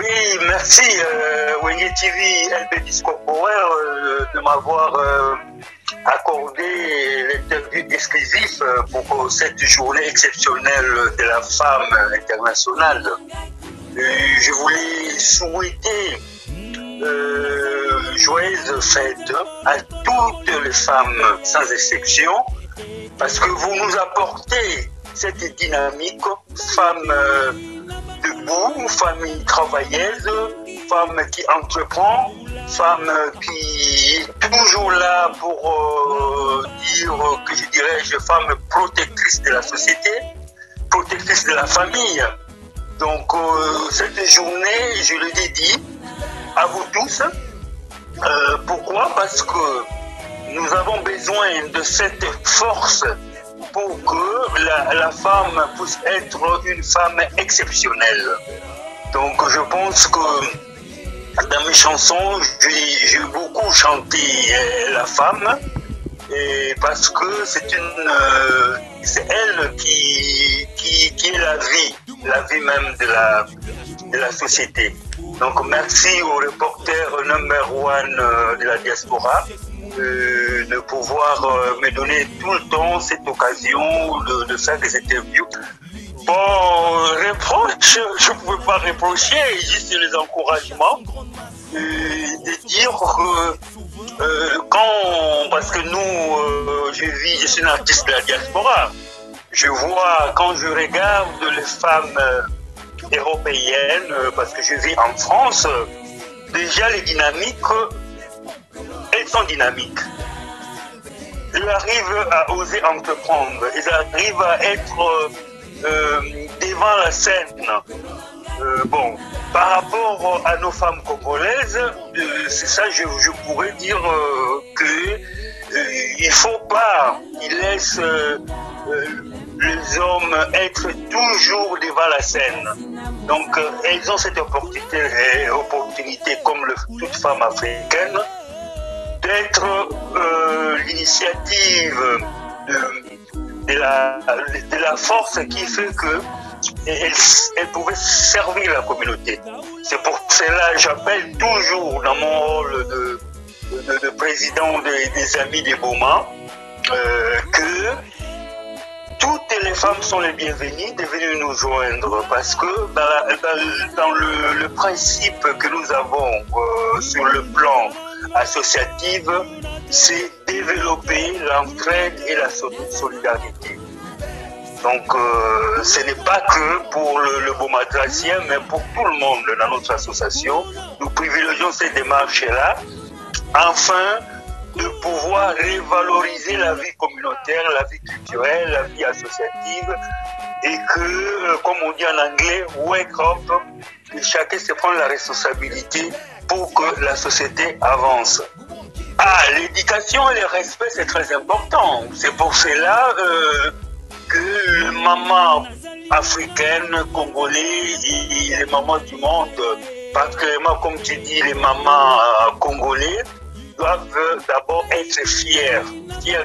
Oui, merci Wenge TV LB Discours Power de m'avoir accordé l'interview exclusive pour cette journée exceptionnelle de la femme internationale. Je voulais souhaiter joyeuses fêtes à toutes les femmes sans exception parce que vous nous apportez cette dynamique, femme debout, femme travailleuse, femme qui entreprend, femme qui est toujours là pour dire que je dirais femme protectrice de la société, protectrice de la famille. Donc cette journée, je le dédie à vous tous. Pourquoi? Parce que nous avons besoin de cette force pour que la femme puisse être une femme exceptionnelle. Donc je pense que dans mes chansons, j'ai beaucoup chanté la femme, et parce que c'est elle qui est la vie même de la société. Donc merci au reporter number one de la diaspora de pouvoir me donner tout le temps cette occasion de faire des interviews. Bon, reproche, je ne pouvais pas reprocher, juste les encouragements, de dire que parce que nous, je suis un artiste de la diaspora, je vois, quand je regarde les femmes européennes, parce que je vis en France, déjà les dynamiques, elles sont dynamiques. Elles arrivent à oser entreprendre, elles arrivent à être devant la scène. Bon, par rapport à nos femmes congolaises, c'est ça, je pourrais dire que il ne faut pas qu'ils laissent les hommes être toujours devant la scène. Donc, elles ont cette opportunité comme toute femme africaine, d'être l'initiative de la force qui fait que elle pouvait servir la communauté. C'est pour cela que j'appelle toujours dans mon rôle de président des Amis des Boma que toutes les femmes sont les bienvenues de venir nous joindre, parce que dans le principe que nous avons sur le plan associatif, c'est développer l'entraide et la solidarité. Donc ce n'est pas que pour le Bomatracien, mais pour tout le monde dans notre association. Nous privilégions ces démarches-là, afin de pouvoir revaloriser la vie communautaire, la vie culturelle, la vie associative, et que, comme on dit en anglais, wake up, que chacun se prenne la responsabilité pour que la société avance. Ah, l'éducation et le respect, c'est très important. C'est pour cela que les mamans africaines, congolais et les mamans du monde, particulièrement comme tu dis, les mamans congolais, doivent d'abord être fiers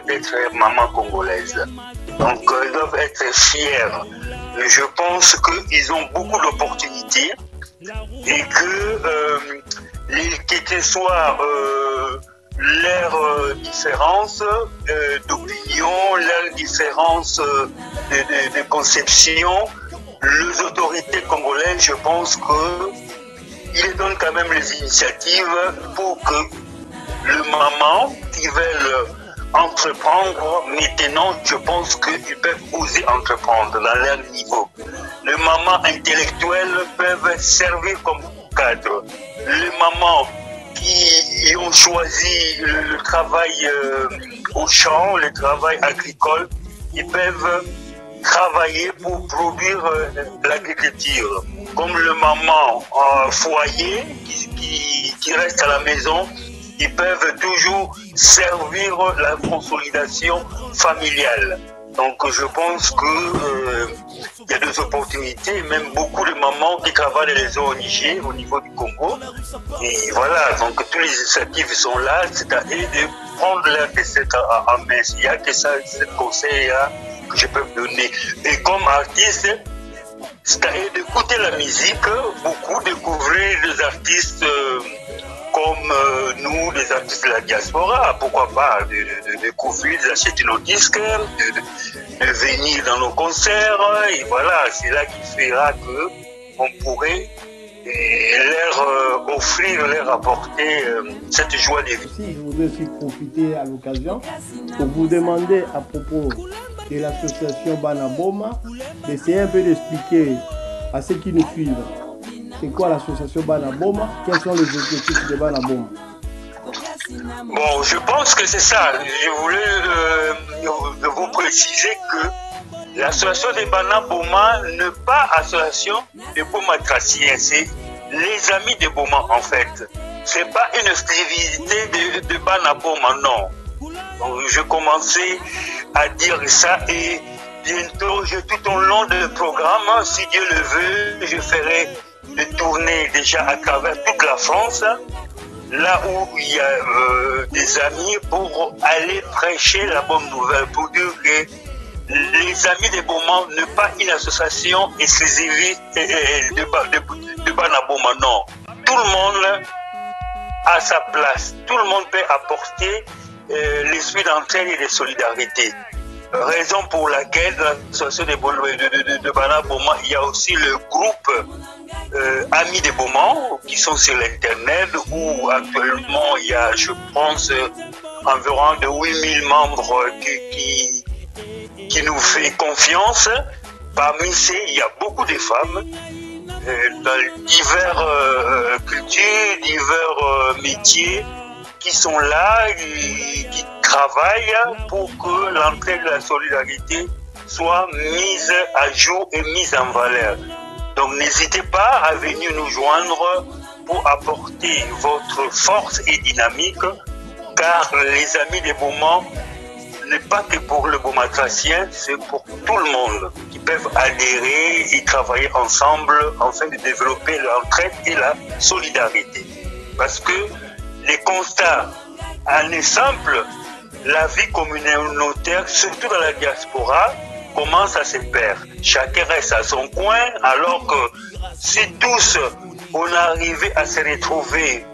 d'être maman congolaise. Donc ils doivent être fiers. Je pense qu'ils ont beaucoup d'opportunités et que quelles que soient leurs différences d'opinion, leurs différences de conception, les autorités congolaises, je pense qu'ils donnent quand même les initiatives pour que les mamans qui veulent entreprendre, maintenant, je pense qu'ils peuvent oser entreprendre dans leur niveau. Les mamans intellectuelles peuvent servir comme cadre. Les mamans qui ont choisi le travail au champ, le travail agricole, ils peuvent travailler pour produire l'agriculture. Comme le maman en foyer qui reste à la maison, ils peuvent toujours servir la consolidation familiale. Donc je pense qu'il y a des opportunités, même beaucoup de mamans qui travaillent dans les ONG au niveau du Congo. Et voilà, donc toutes les initiatives sont là, c'est à eux de prendre leur destin en main. Il n'y a que ça, ce conseil-là que je peux donner. Et comme artiste, c'est-à-dire d'écouter la musique, beaucoup découvrir des artistes comme nous, des artistes de la diaspora, pourquoi pas, de découvrir, d'acheter nos disques, de venir dans nos concerts, et voilà, c'est là qui fera que on pourrait leur offrir, leur apporter cette joie de vie. Je voudrais aussi profiter à l'occasion pour vous demander à propos de l'association Banaboma, d'essayer un peu d'expliquer à ceux qui nous suivent c'est quoi l'association Banaboma, quels sont les objectifs de Banaboma. Bon, je pense que c'est ça. Je voulais vous préciser que l'association de Banaboma n'est pas association de Bomatraciens, c'est les amis de Boma en fait. C'est pas une exclusivité de Banaboma, non. Donc, je commençais à dire ça et bientôt, tout au long du programme, si Dieu le veut, je ferai des tournées déjà à travers toute la France, là où il y a des amis pour aller prêcher la bonne nouvelle, pour dire que les amis de Boma n'est pas une association exclusive de Banaboma, non. Tout le monde a sa place, tout le monde peut apporter l'esprit d'entraide et de solidarité. Raison pour laquelle dans l'association de Banaboma, il y a aussi le groupe Amis de Boma qui sont sur l'internet où actuellement il y a, je pense, environ de 8000 membres qui nous fait confiance. Parmi ces, il y a beaucoup de femmes dans divers cultures, divers métiers qui sont là, qui travaillent pour que l'entraide de la solidarité soit mise à jour et mise en valeur. Donc n'hésitez pas à venir nous joindre pour apporter votre force et dynamique, car les amis des Boma n'est pas que pour le Bomatracien, c'est pour tout le monde qui peuvent adhérer et travailler ensemble afin de développer l'entraide et la solidarité. Parce que les constats en est simple, la vie communautaire, surtout dans la diaspora, commence à se perdre. Chacun reste à son coin, alors que si tous on arrivait à se retrouver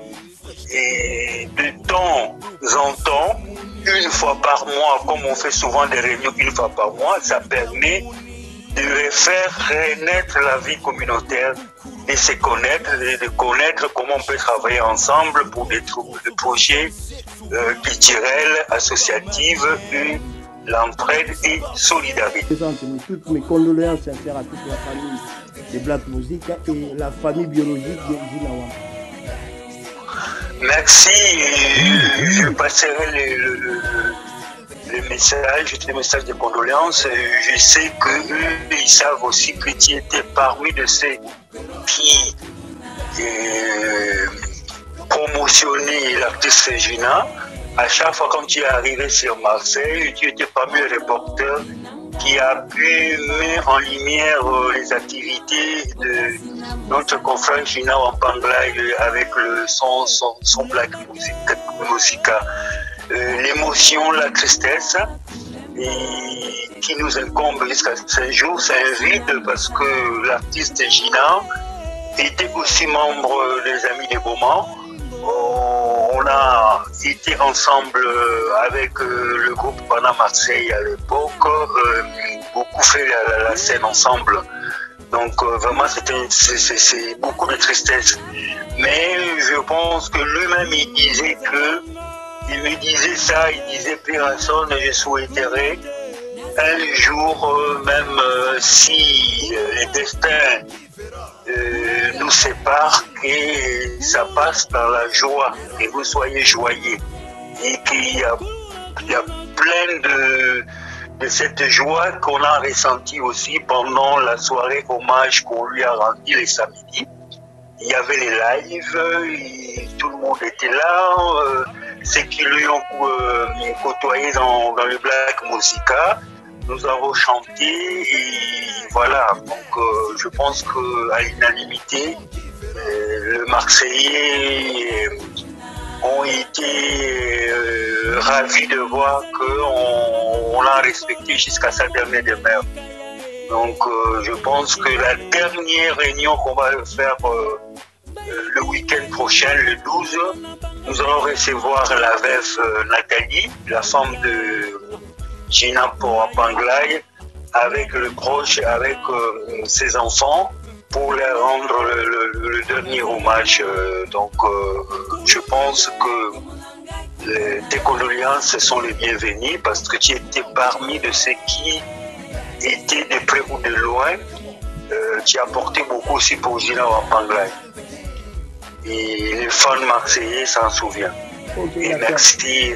et de temps en temps, une fois par mois, comme on fait souvent des réunions une fois par mois, ça permet de faire renaître la vie communautaire, de se connaître, de connaître comment on peut travailler ensemble pour des projets culturels, associatifs, l'entraide et solidarité. Je présente toutes mes condoléances sincères à toute la famille de Black Music et la famille biologique de Ginawa. Merci, je passerai les messages de condoléances. Je sais qu'eux, ils savent aussi que tu étais parmi de ceux qui promotionnaient l'artiste Gina. À chaque fois quand tu es arrivé sur Marseille, tu étais parmi les reporters qui a pu mettre en lumière les activités de notre confrère Gina Wampanglaï avec son Black Musica. L'émotion, la tristesse, et qui nous incombe jusqu'à ce jour, c'est un vide parce que l'artiste Gina était aussi membre des Amis de Boma. On a été ensemble avec le groupe Pana Marseille à l'époque, beaucoup fait la scène ensemble. Donc vraiment c'est beaucoup de tristesse. Mais je pense que lui-même il me disait ça, il disait personne, je souhaiterais un jour, même si les destins nous séparent, que ça passe dans la joie, que vous soyez joyeux. Et qu'il y a plein de cette joie qu'on a ressentie aussi pendant la soirée hommage qu'on lui a rendu les samedis. Il y avait les lives, tout le monde était là. Ceux qui lui ont côtoyé dans le Black Musica, nous avons chanté et voilà. Donc je pense qu'à l'unanimité, les Marseillais ont été ravis de voir qu'on l'a respecté jusqu'à sa dernière demeure. Donc je pense que la dernière réunion qu'on va faire le week-end prochain, le 12, nous allons recevoir la veuve Nathalie, la femme de Gina Poapanglai, avec le proche, avec ses enfants, pour leur rendre le dernier hommage. Donc je pense que tes condoléances sont les bienvenues parce que tu étais parmi de ceux qui étaient de près ou de loin. Tu as apporté beaucoup aussi pour Gina Poapanglai. Et les fans marseillais s'en souviennent. Okay, et merci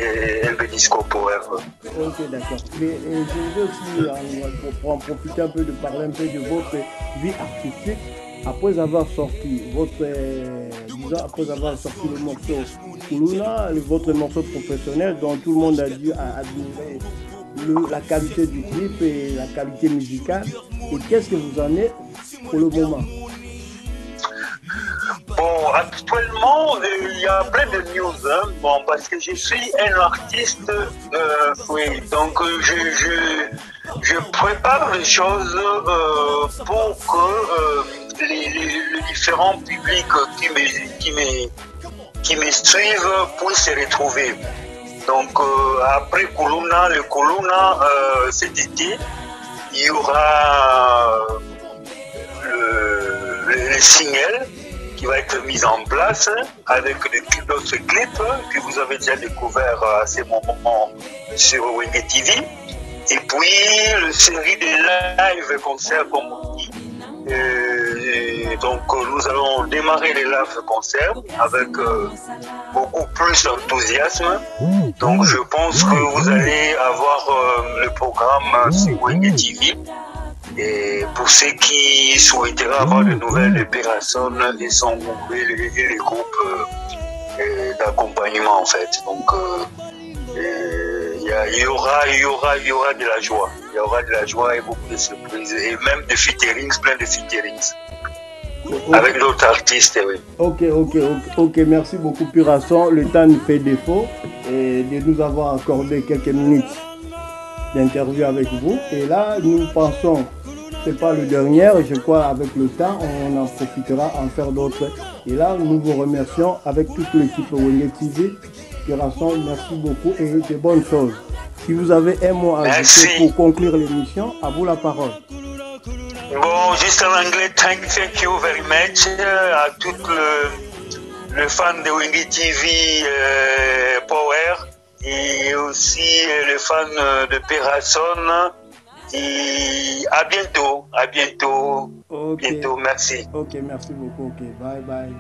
MB Disco Power. Ok, d'accord. Mais je veux aussi pour en profiter un peu de parler un peu de votre vie artistique. Après avoir sorti après avoir sorti le morceau Kuluna, votre morceau professionnel dont tout le monde a dû admirer la qualité du clip et la qualité musicale. Et qu'est-ce que vous en êtes pour le moment? Bon, actuellement, il y a plein de news, hein. Bon, parce que je suis un artiste, oui, donc je prépare les choses pour que les différents publics qui me suivent puissent se retrouver. Donc, après Kuluna, le Kuluna, cet été, il y aura le single qui va être mise en place avec d'autres clips que vous avez déjà découvert à ces moments sur Wenge TV. Et puis, le série de live concerts, comme on dit. Donc, nous allons démarrer les live concerts avec beaucoup plus d'enthousiasme. Donc, je pense que vous allez avoir le programme sur Wenge TV. Et pour ceux qui souhaiteraient avoir de nouvelles de personnes, ils sont groupés les groupes d'accompagnement en fait. Donc il y aura de la joie. Il y aura de la joie et beaucoup de surprises. Et même de featurings, plein de featurings. Okay. Avec d'autres artistes, oui. Ok, merci beaucoup Purasson. Le temps nous fait défaut et de nous avoir accordé quelques minutes d'interview avec vous. Et là, nous pensons, c'est pas le dernier, je crois avec le temps, on en profitera en faire d'autres. Et là, nous vous remercions avec toute l'équipe Wenge TV. Purasson, merci beaucoup et de bonnes choses. Si vous avez un mot à ajouter pour conclure l'émission, à vous la parole. Bon, juste en anglais, thank you very much à tous les fans de Wenge TV Power. Et aussi les fans de Purasson. Et à bientôt. Okay. Bientôt, merci. Ok, merci beaucoup. Ok, bye bye.